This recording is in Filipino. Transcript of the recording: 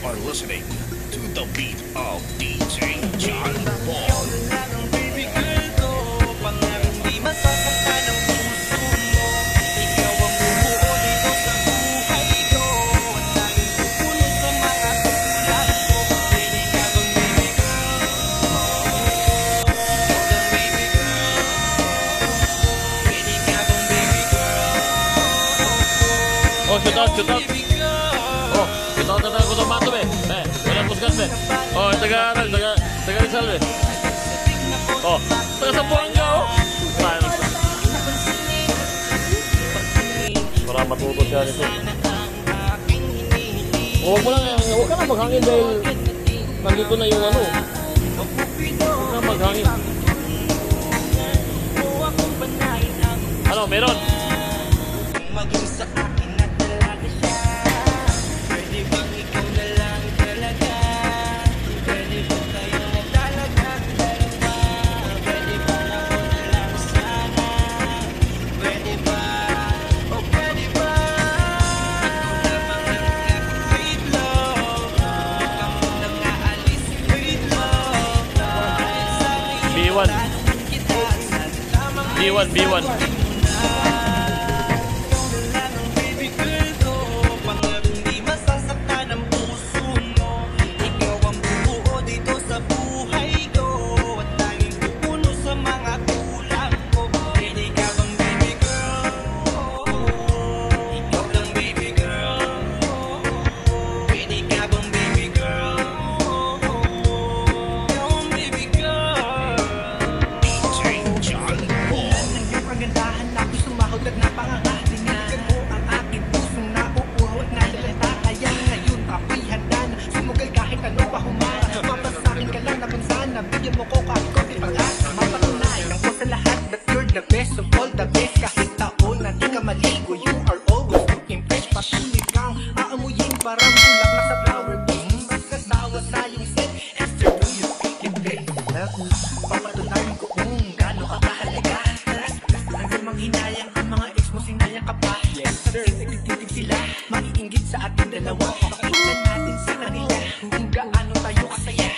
are listening to the beat of DJ John Paul. Oh, shoot out. Oh, shoot out na ko tomato be. Wala puskas be. Oh, taga Rizal be. Oh, taga Zamboanga oh. Para matuto siya nito. Oh, huwag ka na maghangin dahil nandito na yung ano. Huwag na maghangin. Ano, meron? Maging sa akin na talaga siya. Pwede bang ikaw na lang talaga? Pwede bang kayo na talaga dalawa? Pwede bang ako na lang sana? Pwede ba? O pwede ba? Ikaw na bang nag-sweet love? Ikaw na naalis sweet love? Dahil sa akin B1 kita sa tamang B1 mo ko kahit ko di pag-asa mapatunayan ang ko sa lahat that you're the best of all the best kahit taon na di ka maligo you are always looking fresh patuloy kang aamuyin parang bulak na sa flower bloom magkasawa sa iyong set after do you speak in bed papatunayan ko kung gaano ka kahalaga hanggang manghinayang ang mga ex mo sinayang ka pa yes sir titig sila maiinggit sa ating dalawa pakinggan natin sa kanila kung gaano tayo kasaya